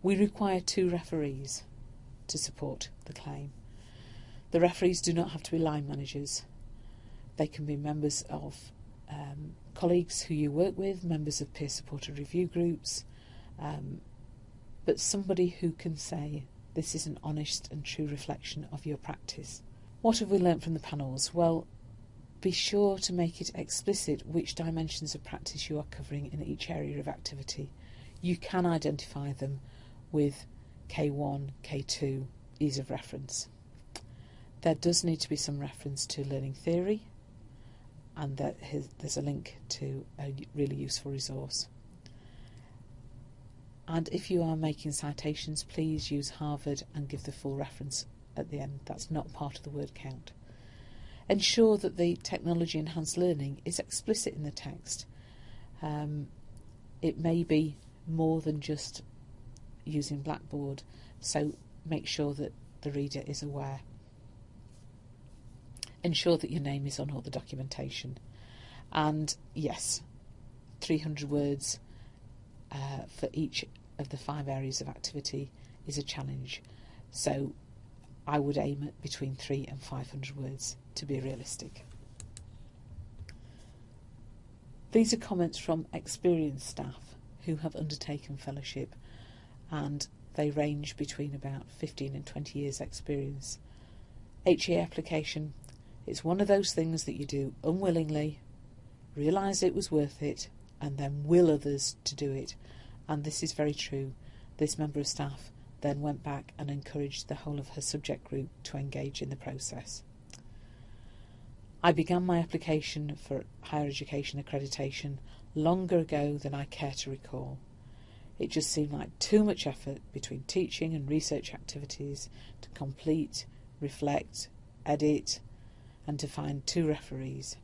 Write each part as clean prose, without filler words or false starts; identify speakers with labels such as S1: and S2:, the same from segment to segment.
S1: We require 2 referees to support the claim. The referees do not have to be line managers. They can be members of colleagues who you work with, members of peer-supported review groups, but somebody who can say this is an honest and true reflection of your practice. What have we learnt from the panels? Well, be sure to make it explicit which dimensions of practice you are covering in each area of activity. You can identify them with K1, K2, ease of reference. There does need to be some reference to learning theory, and there's a link to a really useful resource. And if you are making citations, please use Harvard and give the full reference at the end. That's not part of the word count. Ensure that the technology enhanced learning is explicit in the text. It may be more than just using Blackboard, so make sure that the reader is aware. Ensure that your name is on all the documentation. And yes, 300 words for each of the 5 areas of activity is a challenge. So I would aim at between 300 and 500 words to be realistic. These are comments from experienced staff who have undertaken fellowship, and they range between about 15 and 20 years experience. HEA application, it's one of those things that you do unwillingly, realise it was worth it, and then will others to do it. And this is very true. This member of staff then went back and encouraged the whole of her subject group to engage in the process. I began my application for higher education accreditation longer ago than I care to recall. It just seemed like too much effort between teaching and research activities to complete, reflect, edit, and to find 2 referees.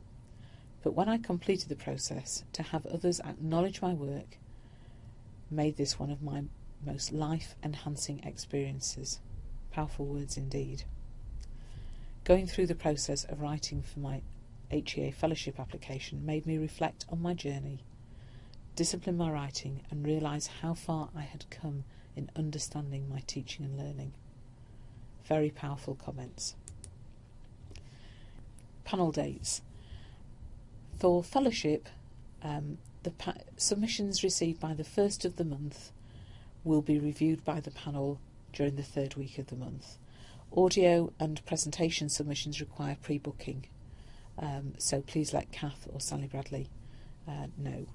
S1: But when I completed the process, to have others acknowledge my work made this one of my most life-enhancing experiences. Powerful words indeed. Going through the process of writing for my HEA fellowship application made me reflect on my journey, discipline my writing, and realise how far I had come in understanding my teaching and learning. Very powerful comments. Panel dates. For fellowship, the submissions received by the 1st of the month will be reviewed by the panel during the 3rd week of the month. Audio and presentation submissions require pre-booking, so please let Kath or Sally Bradley know.